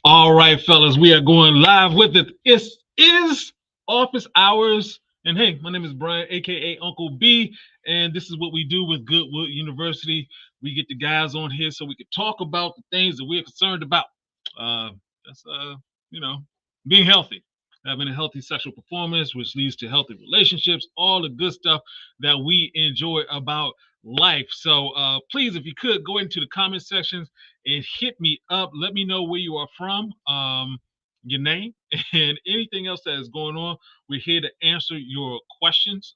All right, fellas, we are going live with it. It is office hours. And hey, my name is Brian, aka Uncle B, and this is what we do with GoodWood University. We get the guys on here so we can talk about the things that we're concerned about. Uh, that's you know, being healthy, having a healthy sexual performance, which leads to healthy relationships, all the good stuff that we enjoy about life. So please, if you could go into the comment sections and hit me up. Let me know where you are from, your name, and anything else that is going on. We're here to answer your questions.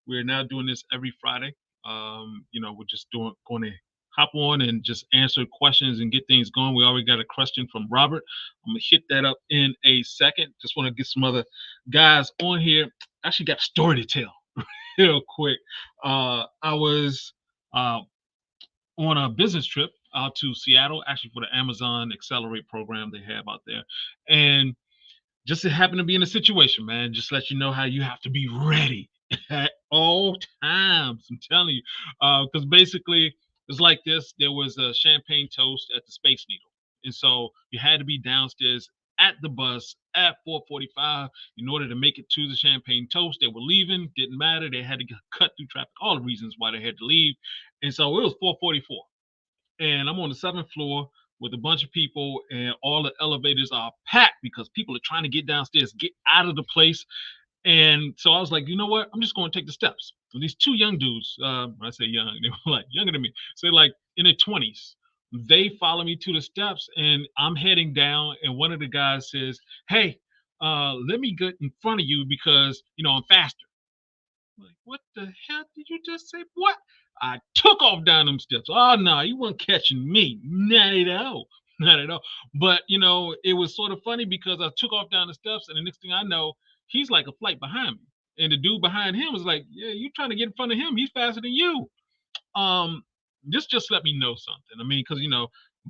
We're now doing this every Friday. We're just going to hop on and just answer questions and get things going. We already got a question from Robert. I'm gonna hit that up in a second. Just want to get some other guys on here. Actually, got a story to tell real quick. I was uh, on a business trip out to Seattle, actually for the Amazon Accelerate program they have out there. And just to happen to be in a situation, man, just let you know how you have to be ready at all times. I'm telling you. Because basically, it's like this. There was a champagne toast at the Space Needle. And so you had to be downstairs at the bus at 4:45 in order to make it to the champagne toast. They were leaving, didn't matter. They had to cut through traffic, all the reasons why they had to leave. And so it was 4:44 and I'm on the seventh floor with a bunch of people, and all the elevators are packed because people are trying to get downstairs, get out of the place. And so I was like, you know what? I'm just going to take the steps. And these two young dudes, I say young, they were like younger than me, so like in their 20s. They follow me to the steps, and I'm heading down. And one of the guys says, "Hey, let me get in front of you because I'm faster." Like, what the hell did you just say? What? I took off down them steps. Oh no, you weren't catching me. Not at all. Not at all. But it was sort of funny because I took off down the steps, and the next thing I know, he's like a flight behind me. And the dude behind him was like, "Yeah, you trying to get in front of him? He's faster than you." Um, this just let me know something. I mean, because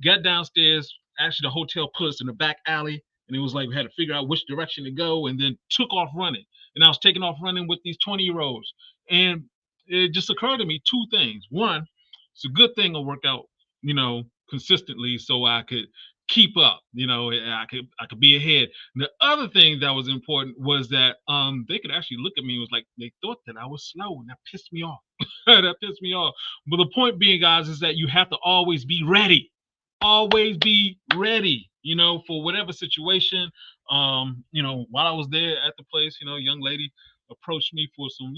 got downstairs. Actually, the hotel put us in the back alley, and it was like we had to figure out which direction to go, and then took off running. And I was taking off running with these 20-year-olds, and it just occurred to me two things. One, it's a good thing I work out, consistently, so I could keep up. I could be ahead. And the other thing that was important was that they could actually look at me. It was like they thought that I was slow, and that pissed me off. That pissed me off. But the point being, guys, is that you have to always be ready. Always be ready, for whatever situation. While I was there at the place, young lady approached me for some,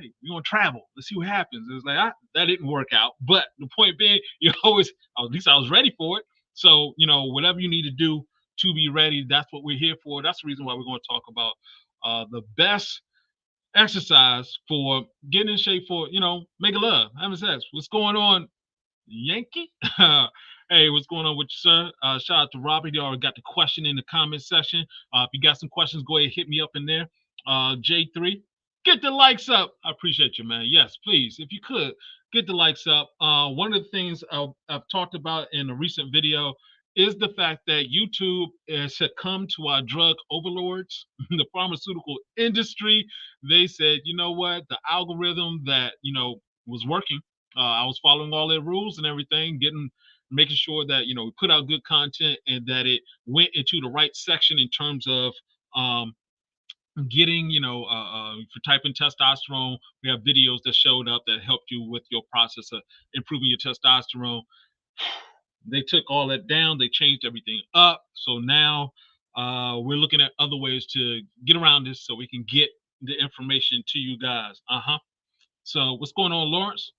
hey, we want to travel. Let's see what happens. It was like, that didn't work out. But the point being, at least I was ready for it. So, whatever you need to do to be ready, that's what we're here for. That's the reason why we're going to talk about the best exercise for getting in shape for, making love, having sex. What's going on, Yankee? Hey, what's going on with you, sir? Shout out to Robert. He already got the question in the comment section. If you got some questions, go ahead and hit me up in there. J3, get the likes up. I appreciate you, man. Yes, please, if you could, get the likes up. One of the things I've talked about in a recent video is the fact that YouTube has succumbed to our drug overlords, the pharmaceutical industry. They said, you know what, the algorithm that, was working, I was following all their rules and everything, making sure that we put out good content and that it went into the right section in terms of um, getting for typing testosterone. We have videos that showed up that helped you with your process of improving your testosterone. They took all that down. They changed everything up. So now we're looking at other ways to get around this so we can get the information to you guys. So what's going on, Lawrence?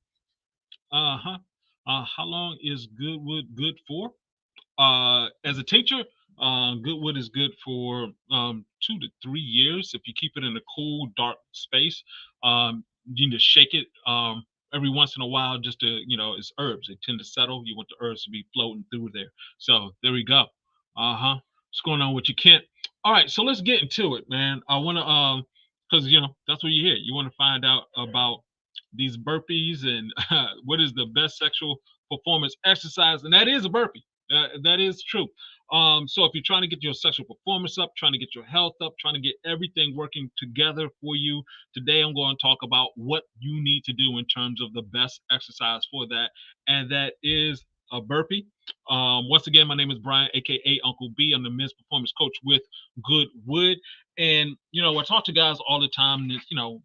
Uh-huh. How long is GoodWood good for? As a teacher, GoodWood is good for 2 to 3 years if you keep it in a cool, dark space. You need to shake it every once in a while just to, it's herbs. They tend to settle. You want the herbs to be floating through there. So there we go. Uh-huh. What's going on with you, Kent? All right, so let's get into it, man. I want to, because, that's what you're here. You want to find out about these burpees and what is the best sexual performance exercise, and that is a burpee. That is true. So if you're trying to get your sexual performance up, trying to get your health up, trying to get everything working together for you, today I'm going to talk about what you need to do in terms of the best exercise for that, and that is burpee. Once again, my name is Brian, aka Uncle B. I'm the men's performance coach with GoodWood. And I talk to guys all the time. And,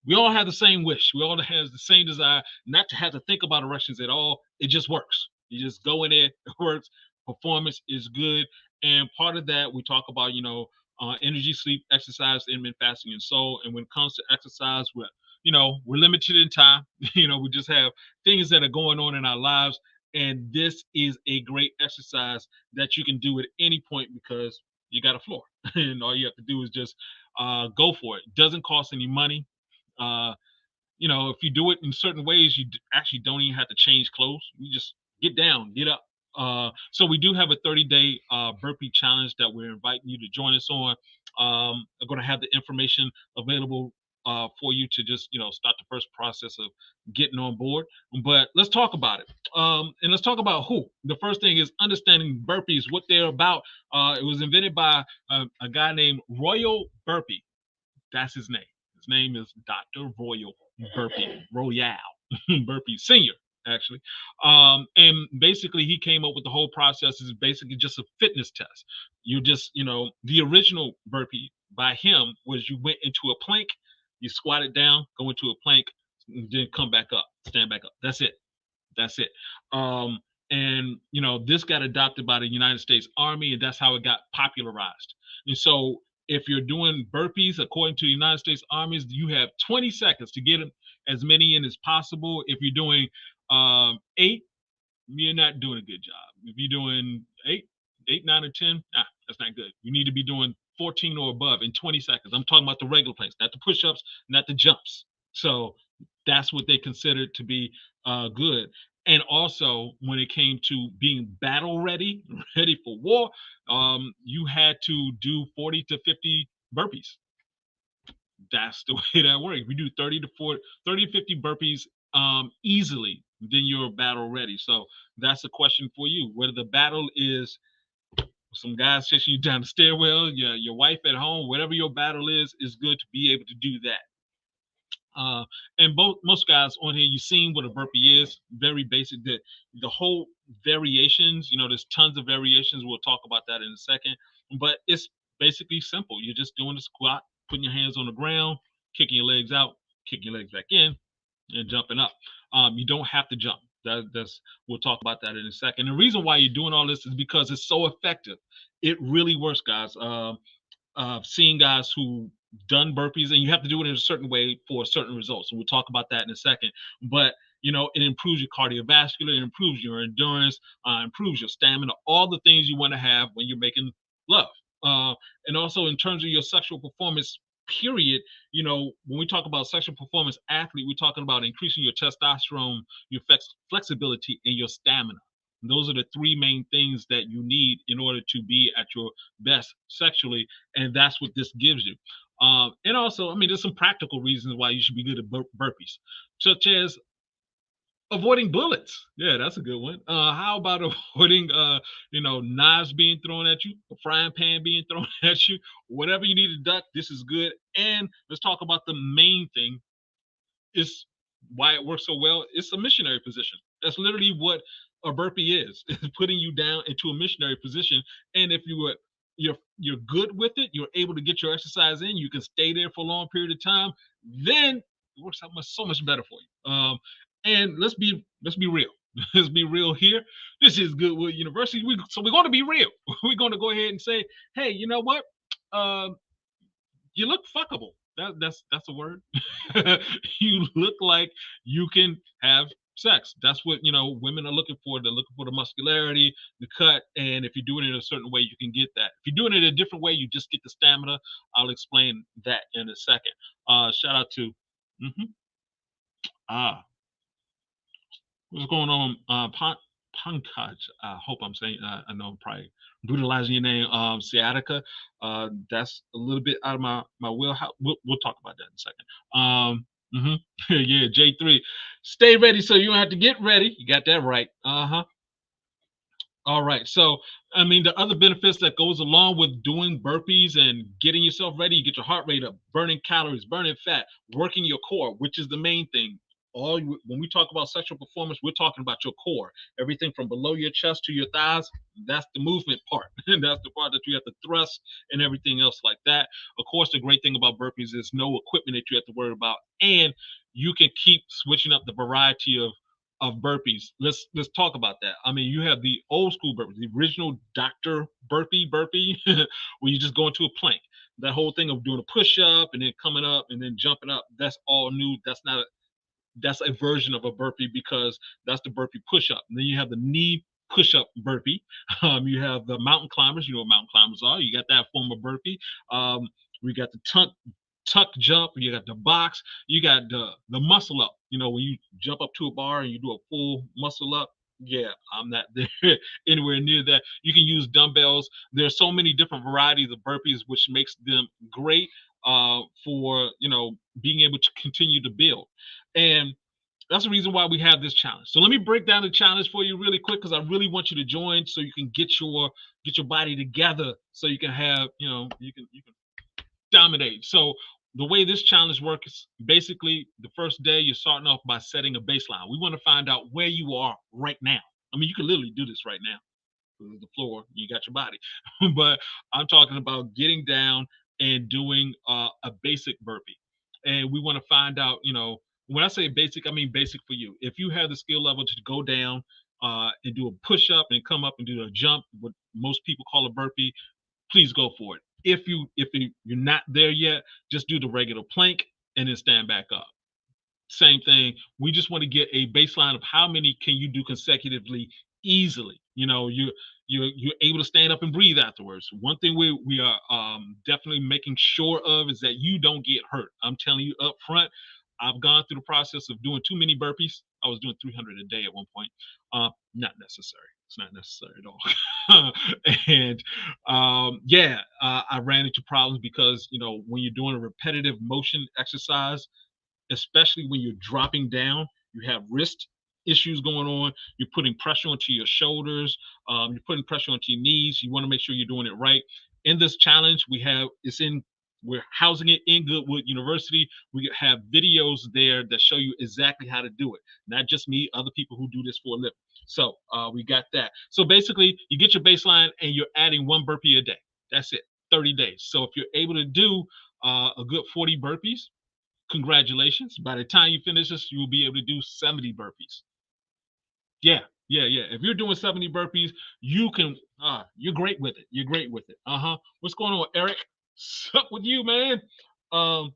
we all have the same wish. We all have the same desire not to have to think about erections at all. It just works. You just go in there, it works. Performance is good. And part of that, we talk about, energy, sleep, exercise, intermittent fasting, and so. And when it comes to exercise, we're limited in time. We just have things that are going on in our lives. And this is a great exercise that you can do at any point because you got a floor. And all you have to do is just go for it. It doesn't cost any money. If you do it in certain ways, you actually don't even have to change clothes. You just get down, get up. So we do have a 30-day burpee challenge that we're inviting you to join us on. I'm going to have the information available for you to just, start the first process of getting on board. But let's talk about it. And let's talk about who. The first thing is understanding burpees, what they're about. It was invented by a guy named Royal Burpee. That's his name. His name is Dr. Royal Burpee, Royale Burpee Senior, actually. And basically, he came up with the whole process is basically just a fitness test. You just, the original burpee by him was you went into a plank, you squatted down, go into a plank, and then come back up, stand back up. That's it. That's it. And this got adopted by the United States Army, and that's how it got popularized. And so if you're doing burpees, according to the United States Army, you have 20 seconds to get as many in as possible. If you're doing 8, you're not doing a good job. If you're doing 8, 9, or 10, that's not good. You need to be doing 14 or above in 20 seconds. I'm talking about the regular planks, not the push-ups, not the jumps. So that's what they considered to be good. And also, when it came to being battle ready, ready for war, you had to do 40 to 50 burpees. That's the way that works. If you do 30 to 50 burpees easily, then you're battle ready. So that's a question for you. Whether the battle is some guys chasing you down the stairwell, your wife at home, whatever your battle is good to be able to do that. And most guys on here, you've seen what a burpee is. Very basic. The whole variations, there's tons of variations. We'll talk about that in a second. But it's basically simple. You're just doing a squat, putting your hands on the ground, kicking your legs out, kicking your legs back in, and jumping up. You don't have to jump. We'll talk about that in a second. The reason why you're doing all this is because it's so effective. It really works, guys. Seeing guys who done burpees, and you have to do it in a certain way for certain results. So we'll talk about that in a second. But it improves your cardiovascular, it improves your endurance, improves your stamina, all the things you want to have when you're making love. And also in terms of your sexual performance, period, when we talk about sexual performance athlete, we're talking about increasing your testosterone, your flexibility, and your stamina. Those are the 3 main things that you need in order to be at your best sexually, and that's what this gives you. And also, there's some practical reasons why you should be good at burpees, such as avoiding bullets. Yeah, that's a good one. How about avoiding, knives being thrown at you, a frying pan being thrown at you, whatever you need to duck, this is good. And let's talk about the main thing is why it works so well. It's a missionary position. That's literally what a burpee is. It's putting you down into a missionary position. And if you're good with it, you're able to get your exercise in, you can stay there for a long period of time, then it works out so much better for you. And let's be real. Let's be real here. This is GoodWood University. So we're going to be real. We're going to go ahead and say, hey, you know what? You look fuckable. That's a word. You look like you can have sex. That's what women are looking for. They're looking for the muscularity, the cut, and if you're doing it a certain way, you can get that. If you're doing it a different way, you just get the stamina. I'll explain that in a second. Shout out to what's going on, Pankaj. I hope I'm saying. I know I'm probably brutalizing your name. Sciatica. That's a little bit out of my wheelhouse. We'll talk about that in a second. Yeah, J3. Stay ready so you don't have to get ready. You got that right. All right. So, the other benefits that goes along with doing burpees and getting yourself ready, you get your heart rate up, burning calories, burning fat, working your core, which is the main thing. When we talk about sexual performance, we're talking about your core, everything from below your chest to your thighs. That's the movement part. And that's the part that you have to thrust and everything else like that. Of course, the great thing about burpees is no equipment that you have to worry about, and you can keep switching up the variety of burpees. Let's talk about that. I mean, you have the old school burpees, the original Dr. Burpee, where you just go into a plank. That whole thing of doing a push up and then coming up and then jumping up, that's all new. That's a version of a burpee, because that's the burpee push up. And then you have the knee push up burpee. You have the mountain climbers. You know what mountain climbers are. You got that form of burpee. We got the tuck jump. You got the box. You got the muscle up. You know, when you jump up to a bar and you do a full muscle up. Yeah, I'm not there anywhere near that. You can use dumbbells. There's so many different varieties of burpees, which makes them great for being able to continue to build. And that's the reason why we have this challenge. So let me break down the challenge for you really quick, because I really want you to join so you can get your body together, so you can have you can dominate. So the way this challenge works is basically the first day you're starting off by setting a baseline. We want to find out where you are right now. I mean, you can literally do this right now. The floor, you got your body. But I'm talking about getting down and doing a basic burpee. And we want to find out, when I say basic, I mean basic for you. If you have the skill level to go down and do a push up and come up and do a jump, what most people call a burpee, please go for it. If you're not there yet, just do the regular plank and then stand back up. Same thing. We just want to get a baseline of how many can you do consecutively easily. You're able to stand up and breathe afterwards. One thing we are definitely making sure of is that you don't get hurt. I'm telling you up front, I've gone through the process of doing too many burpees. I was doing 300 a day at one point. Not necessary. It's not necessary at all. And I ran into problems because when you're doing a repetitive motion exercise, especially when you're dropping down, you have wrist issues going on. You're putting pressure onto your shoulders. You're putting pressure onto your knees. You want to make sure you're doing it right. In this challenge, we're housing it in GoodWood University. We have videos there that show you exactly how to do it. Not just me, other people who do this for a living. So we got that. So basically, you get your baseline and you're adding one burpee a day. That's it, 30 days. So if you're able to do a good 40 burpees, congratulations. By the time you finish this, you will be able to do 70 burpees. Yeah. If you're doing 70 burpees, you're great with it. You're great with it. What's going on, Eric? What's up with you, man? And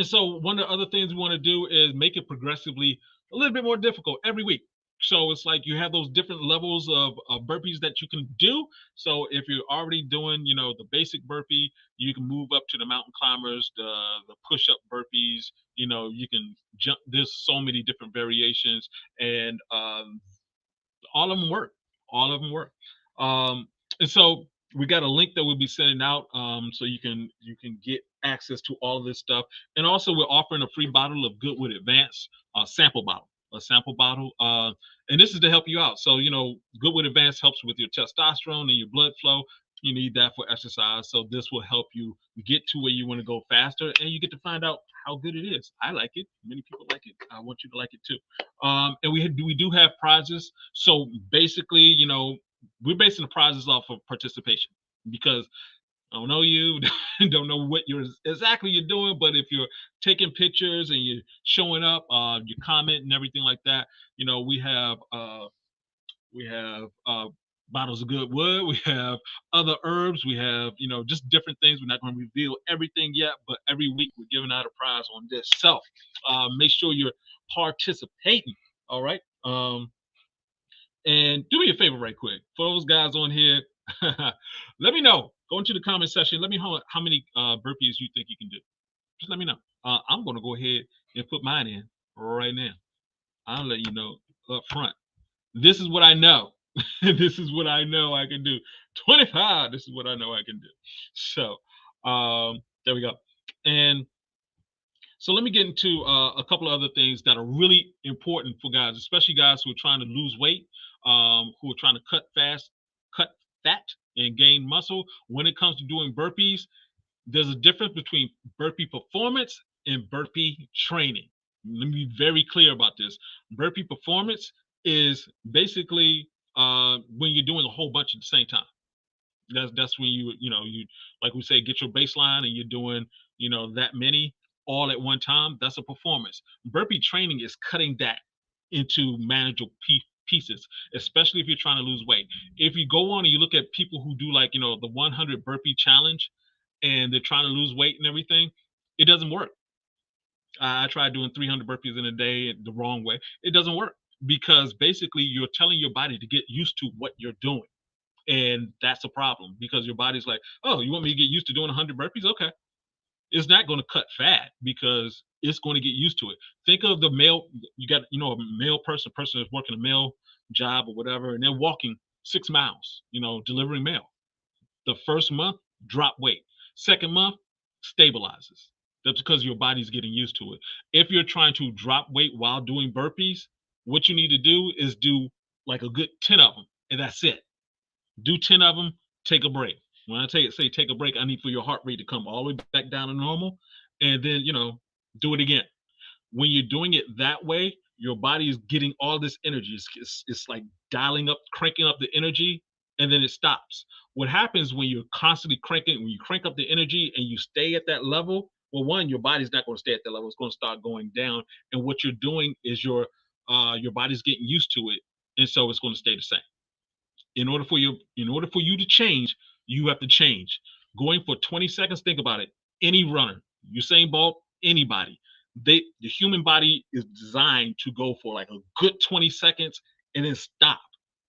so one of the other things we want to do is make it progressively a little bit more difficult every week. So it's like you have those different levels of burpees that you can do. So if you're already doing, the basic burpee, you can move up to the mountain climbers, the push-up burpees. You can jump. There's so many different variations, and all of them work. All of them work. And so we got a link that we'll be sending out, so you can get access to all of this stuff. And also, we're offering a free bottle of GoodWood Advanced, a sample bottle. And this is to help you out. So, GoodWood Advanced helps with your testosterone and your blood flow. You need that for exercise. So this will help you get to where you want to go faster, and you get to find out how good it is. I like it. Many people like it. I want you to like it too. And we do have prizes. So basically, we're basing the prizes off of participation, because I don't know you, don't know what you're doing, but if you're taking pictures and you're showing up, you comment and everything like that, we have bottles of GoodWood, we have other herbs, we have just different things. We're not going to reveal everything yet, but every week we're giving out a prize on this. So make sure you're participating. All right. And do me a favor right quick. For those guys on here, let me know. Go into the comment section. Let me know how many burpees you think you can do. Just let me know. I'm going to go ahead and put mine in right now. I'll let you know up front. This is what I know. This is what I know I can do. 25. This is what I know I can do. So there we go. And so let me get into a couple of other things that are really important for guys, especially guys who are trying to lose weight, who are trying to cut fat and gain muscle. When it comes to doing burpees, there's a difference between burpee performance and burpee training. Let me be very clear about this. Burpee performance is basically when you're doing a whole bunch at the same time. That's when you like we say, get your baseline and you're doing that many all at one time. That's a performance. Burpee training is cutting that into manageable pieces, especially if you're trying to lose weight. If you go on and you look at people who do like the 100 burpee challenge and they're trying to lose weight and everything, it doesn't work. I tried doing 300 burpees in a day the wrong way. It doesn't work because basically you're telling your body to get used to what you're doing. And that's a problem because your body's like, oh, you want me to get used to doing 100 burpees? Okay. It's not going to cut fat because it's going to get used to it. Think of the male, you got, a male person that's working a male job or whatever, and they're walking 6 miles, delivering mail. The first month, drop weight. Second month, stabilizes. That's because your body's getting used to it. If you're trying to drop weight while doing burpees, what you need to do is do like a good 10 of them, and that's it. Do 10 of them, take a break. When I say take a break, I need for your heart rate to come all the way back down to normal, and then, do it again. When you're doing it that way, your body is getting all this energy. It's like dialing up, cranking up the energy, and then it stops. What happens when you're constantly cranking, when you crank up the energy and you stay at that level, well, one, your body's not going to stay at that level. It's going to start going down. And what you're doing is your body's getting used to it, and so it's going to stay the same. In order for you to change, you have to change. Going for 20 seconds, think about it. Any runner, Usain Bolt, anybody, the human body is designed to go for like a good 20 seconds and then stop.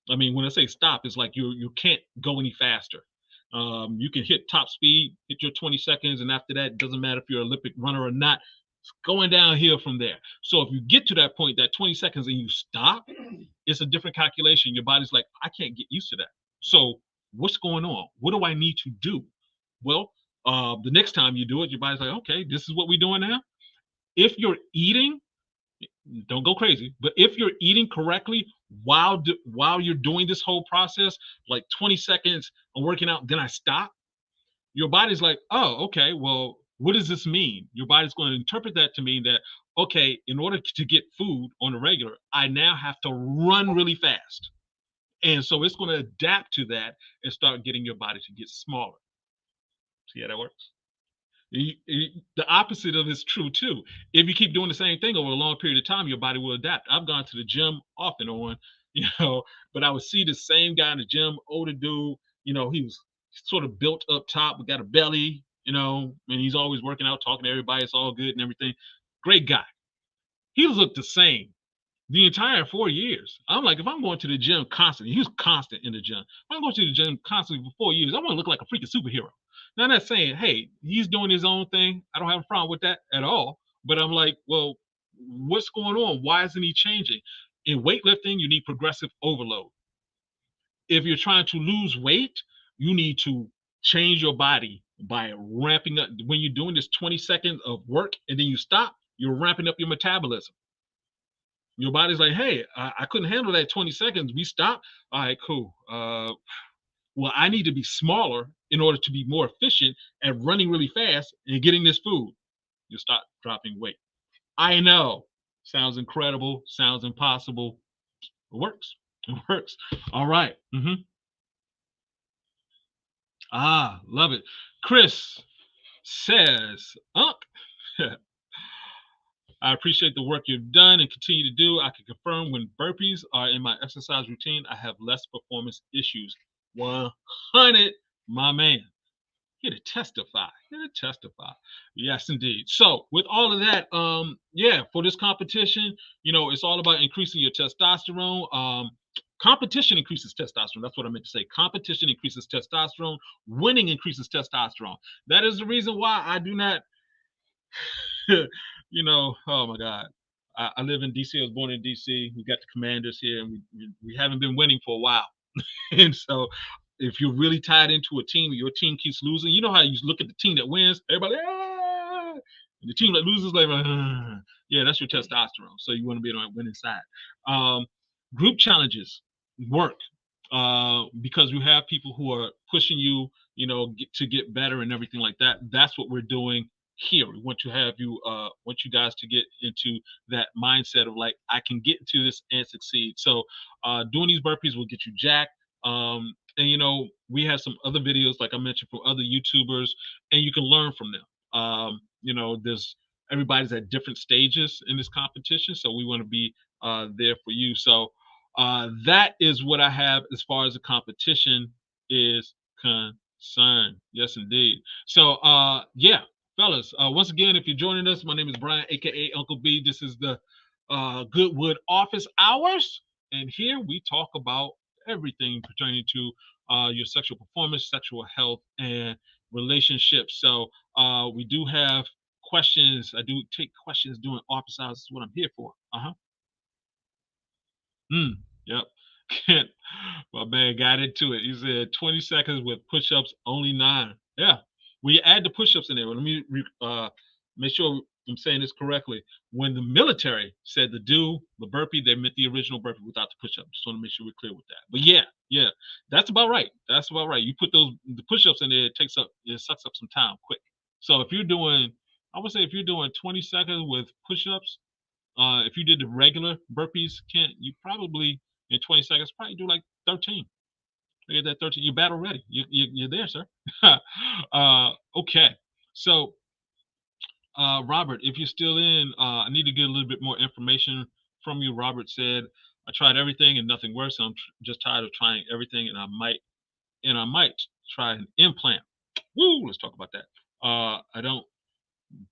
I mean, when I say stop, it's like you can't go any faster. You can hit top speed, hit your 20 seconds, and after that, it doesn't matter if you're an Olympic runner or not. It's going downhill from there. So if you get to that point, that 20 seconds, and you stop, it's a different calculation. Your body's like, I can't get used to that. So what's going on? What do I need to do? Well, the next time you do it, your body's like, okay, this is what we're doing now. If you're eating, don't go crazy, but if you're eating correctly while you're doing this whole process, like 20 seconds, I'm working out, then I stop. Your body's like, oh, okay, well, what does this mean? Your body's going to interpret that to mean that, okay, in order to get food on a regular, I now have to run really fast. And so it's going to adapt to that and start getting your body to get smaller. See how that works? The opposite of it's true too. If you keep doing the same thing over a long period of time, your body will adapt. I've gone to the gym off and on, but I would see the same guy in the gym, older dude, he was sort of built up top, but got a belly, and he's always working out, talking to everybody. It's all good and everything. Great guy. He looked the same the entire 4 years. I'm like, if I'm going to the gym constantly, he was constant in the gym. If I'm going to the gym constantly for 4 years, I want to look like a freaking superhero. Now, I'm not saying, hey, he's doing his own thing. I don't have a problem with that at all. But I'm like, well, what's going on? Why isn't he changing? In weightlifting, you need progressive overload. If you're trying to lose weight, you need to change your body by ramping up. When you're doing this 20 seconds of work and then you stop, you're ramping up your metabolism. Your body's like, hey, I couldn't handle that 20 seconds. We stop. All right, cool. Well, I need to be smaller in order to be more efficient at running really fast and getting this food. You start dropping weight. I know. Sounds incredible. Sounds impossible. It works. It works. All right. Love it. Chris says, Unc, I appreciate the work you've done and continue to do. I can confirm when burpees are in my exercise routine, I have less performance issues. 100, my man. Here to testify. Here to testify. Yes, indeed. So with all of that, for this competition, it's all about increasing your testosterone. Competition increases testosterone. That's what I meant to say. Competition increases testosterone. Winning increases testosterone. That is the reason why I do not, oh my God. I live in DC. I was born in DC. We got the Commanders here, and we haven't been winning for a while. And so if you're really tied into a team, your team keeps losing. You know how you look at the team that wins, everybody, and the team that loses, like, yeah, that's your testosterone. So you want to be on the winning side. Group challenges work because you have people who are pushing you, to get better and everything like that. That's what we're doing here. We want to have you want you guys to get into that mindset of like, I can get into this and succeed. So doing these burpees will get you jacked. And we have some other videos, like I mentioned, from other YouTubers, and you can learn from them. There's everybody's at different stages in this competition, so we want to be there for you. So that is what I have as far as the competition is concerned. Yes, indeed. So yeah, fellas, once again, if you're joining us, my name is Brian, aka Uncle B. This is the GoodWood office hours, and here we talk about everything pertaining to your sexual performance, sexual health, and relationships. So we do have questions. I do take questions during office hours. This is what I'm here for. Uh-huh. Yep. Can't. My man got into it. He said 20 seconds with push-ups, only 9. Yeah. We add the push-ups in there. Let me make sure I'm saying this correctly. When the military said to do the burpee, they meant the original burpee without the push-up. Just want to make sure we're clear with that. But yeah, that's about right. That's about right. You put the push-ups in there, it sucks up some time quick. So if you're doing, I would say if you're doing 20 seconds with push-ups, if you did the regular burpees, Kent, you probably in 20 seconds probably do like 13. Look at that 13. You're battle ready. You're there, sir. Okay. So, Robert, if you're still in, I need to get a little bit more information from you. Robert said, I tried everything and nothing works. I'm just tired of trying everything, and I might try an implant. Woo! Let's talk about that. I don't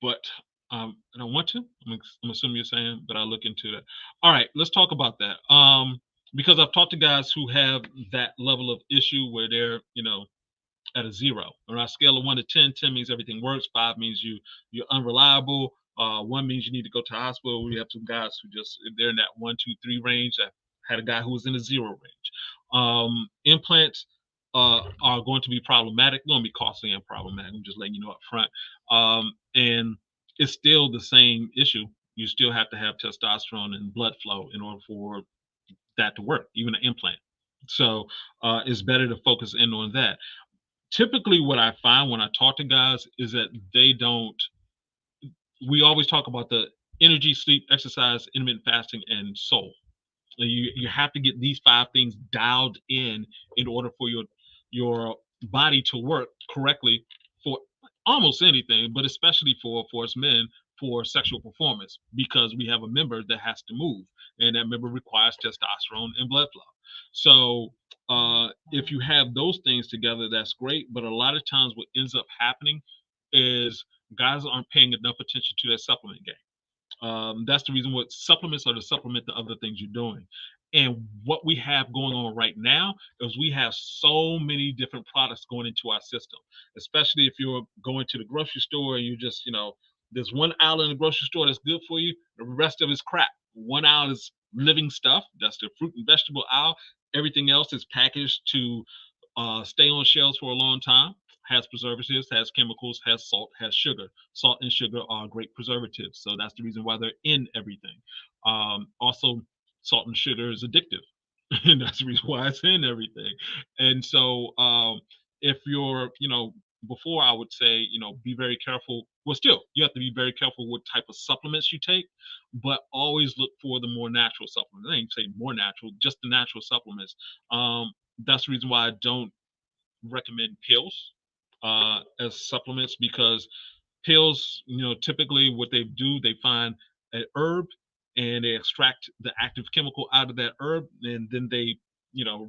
but I don't want to. I'm assuming you're saying, but I'll look into that. All right, let's talk about that. Because I've talked to guys who have that level of issue where they're, at a 0. On a scale of 1 to 10, 10 means everything works. 5 means you're unreliable. 1 means you need to go to the hospital. We have some guys who just they're in that 1, 2, 3 range. I had a guy who was in the 0 range. Implants are going to be problematic, going to be costly and problematic. I'm just letting you know up front. And it's still the same issue. You still have to have testosterone and blood flow in order for that to work, even an implant. So it's better to focus in on that. Typically, what I find when I talk to guys is that they don't. We always talk about the energy, sleep, exercise, intermittent fasting, and soul. You have to get these 5 things dialed in order for your body to work correctly for almost anything, but especially for us men, for sexual performance, because we have a member that has to move, and that member requires testosterone and blood flow. So if you have those things together, that's great. But a lot of times, what ends up happening is guys aren't paying enough attention to their supplement game. That's the reason what supplements are to supplement the other things you're doing. And what we have going on right now is we have so many different products going into our system, especially if you're going to the grocery store and you just, there's one aisle in the grocery store that's good for you. The rest of it's crap. One aisle is living stuff. That's the fruit and vegetable aisle. Everything else is packaged to stay on shelves for a long time, has preservatives, has chemicals, has salt, has sugar. Salt and sugar are great preservatives, so that's the reason why they're in everything. Also, salt and sugar is addictive, and that's the reason why it's in everything. And so, if you're, before I would say, be very careful. Well, still, you have to be very careful what type of supplements you take, but always look for the more natural supplements. I ain't say more natural, just the natural supplements. That's the reason why I don't recommend pills as supplements, because pills, typically what they do, they find an herb and they extract the active chemical out of that herb, and then they,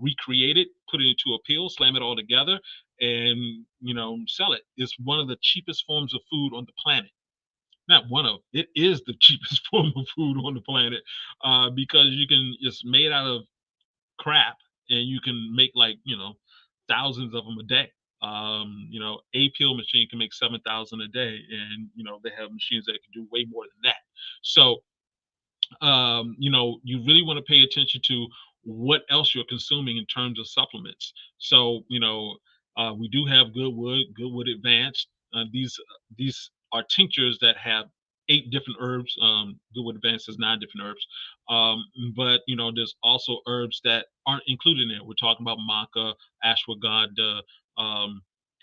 recreate it, put it into a pill, slam it all together, and sell it. It's one of the cheapest forms of food on the planet. Not one of, it is the cheapest form of food on the planet, because it's made out of crap, and you can make like thousands of them a day. A peel machine can make 7,000 a day, and they have machines that can do way more than that. So you really want to pay attention to what else you're consuming in terms of supplements. So we do have GoodWood Advanced. These are tinctures that have 8 different herbs. GoodWood Advanced has 9 different herbs. But there's also herbs that aren't included in it. We're talking about maca, ashwagandha,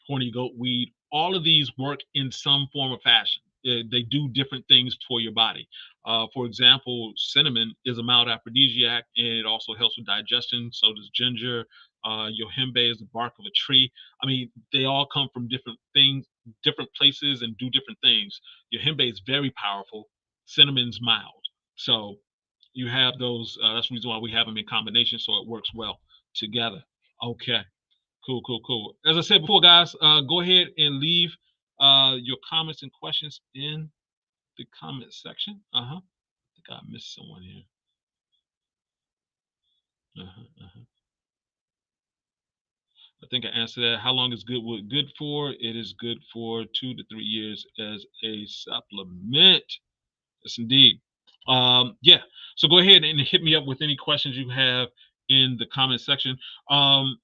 horny goat weed. All of these work in some form or fashion. They do different things for your body. For example, cinnamon is a mild aphrodisiac, and it also helps with digestion. So does ginger. Yohimbe is the bark of a tree. I mean, they all come from different things, different places, and do different things. Yohimbe is very powerful. Cinnamon's mild. So you have those. That's the reason why we have them in combination, so it works well together. Okay. Cool, cool, cool. As I said before, guys, go ahead and leave your comments and questions in the comment section. I think I missed someone here. Uh-huh. I think I answered that. How long is GoodWood good for? It is good for 2 to 3 years as a supplement. Yes, indeed. Yeah. So go ahead and hit me up with any questions you have in the comment section.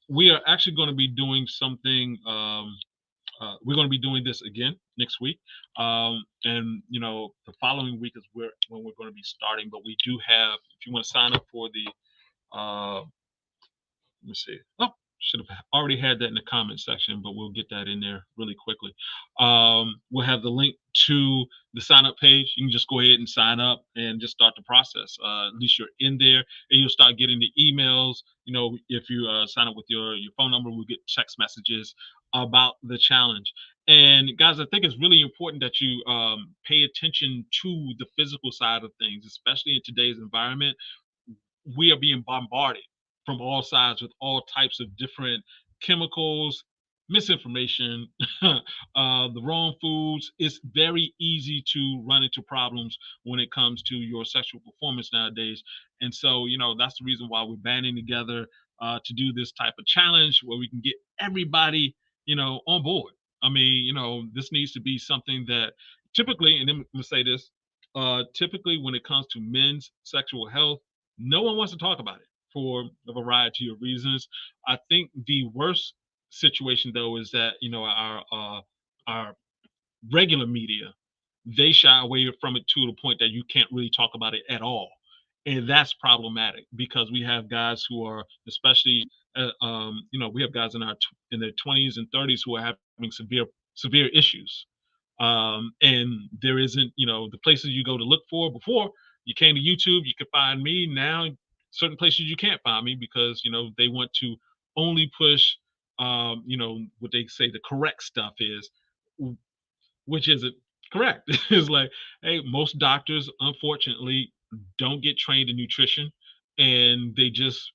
We are actually going to be doing something. We're going to be doing this again next week, and the following week is when we're going to be starting. But we do have, if you want to sign up for the let me see. Oh, should have already had that in the comment section, but we'll get that in there really quickly. We'll have the link to the sign up page. You can just go ahead and sign up and just start the process. At least you're in there, and you'll start getting the emails. If you sign up with your phone number, we'll get text messages about the challenge. And guys, I think it's really important that you pay attention to the physical side of things, especially in today's environment. We are being bombarded from all sides with all types of different chemicals, misinformation, the wrong foods. It's very easy to run into problems when it comes to your sexual performance nowadays. And so, that's the reason why we're banding together to do this type of challenge where we can get everybody, on board. I mean, this needs to be something that typically, and then I'm going to say this, typically when it comes to men's sexual health, no one wants to talk about it for a variety of reasons. I think the worst situation though is that our regular media, they shy away from it to the point that you can't really talk about it at all, and that's problematic because we have guys who are, especially we have guys in their 20s and 30s who are having severe issues, and there isn't, the places you go to look for. Before you came to YouTube, you could find me. Now certain places you can't find me because they want to only push what they say the correct stuff is, which isn't correct. It's like, hey, most doctors unfortunately don't get trained in nutrition, and they just,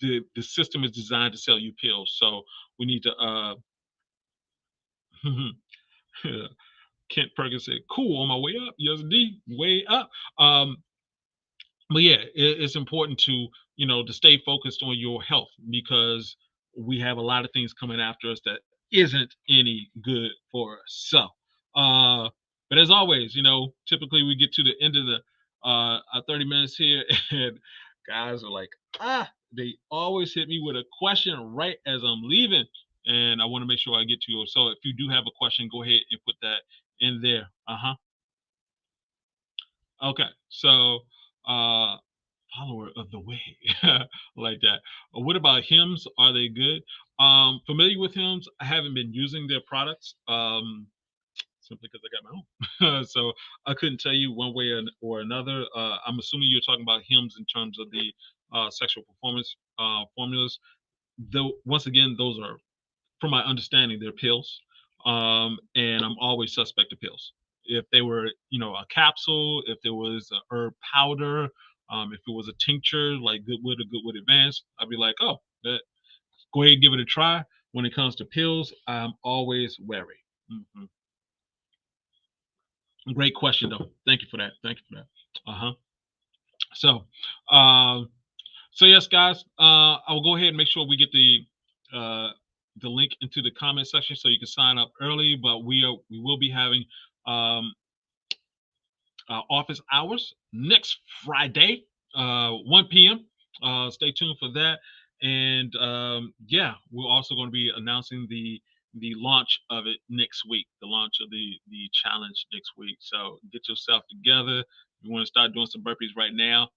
the system is designed to sell you pills. So we need to Kent Perkins said, cool, on my way up. Yes, indeed, way up. But yeah, it's important to, to stay focused on your health because we have a lot of things coming after us that isn't any good for us. So, but as always, typically we get to the end of the 30 minutes here, and guys are like, they always hit me with a question right as I'm leaving, and I want to make sure I get to you. So if you do have a question, go ahead and put that in there. Okay, so follower of the way, like that. What about hymns? Are they good? Familiar with hymns? I haven't been using their products simply because I got my own. So I couldn't tell you one way or another. I'm assuming you're talking about hymns in terms of the sexual performance formulas. Though once again, those are, from my understanding, they're pills, and I'm always suspect of pills. If they were, a capsule, if there was a herb powder, if it was a tincture like GoodWood or GoodWood Advanced, I'd be like, oh, go ahead and give it a try. When it comes to pills, I'm always wary. Great question, though. Thank you for that. Thank you for that. So, so yes, guys, I will go ahead and make sure we get the link into the comment section so you can sign up early. But we will be having office hours next Friday, 1 p.m. Stay tuned for that. And yeah, we're also going to be announcing the launch of it next week, the launch of the challenge next week. So get yourself together. If you want to start doing some burpees right now,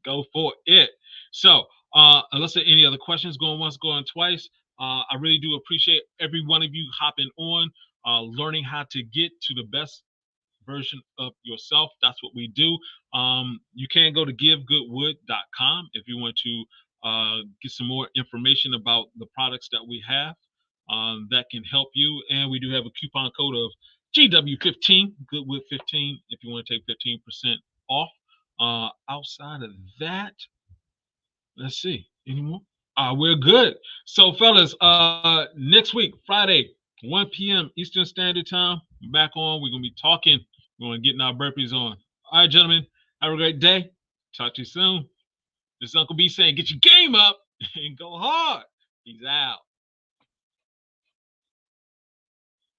go for it. So unless there are any other questions, going once, going twice, I really do appreciate every one of you hopping on, learning how to get to the best version of yourself. That's what we do. You can go to givegoodwood.com if you want to get some more information about the products that we have that can help you. And we do have a coupon code of GW15, Goodwood15, if you want to take 15% off. Outside of that, let's see, any more? We're good. So, fellas, next week, Friday, 1 p.m. Eastern Standard Time, back on. We're gonna be talking. We're gonna get our burpees on. All right, gentlemen, have a great day. Talk to you soon. This is Uncle B saying, get your game up and go hard. Peace out.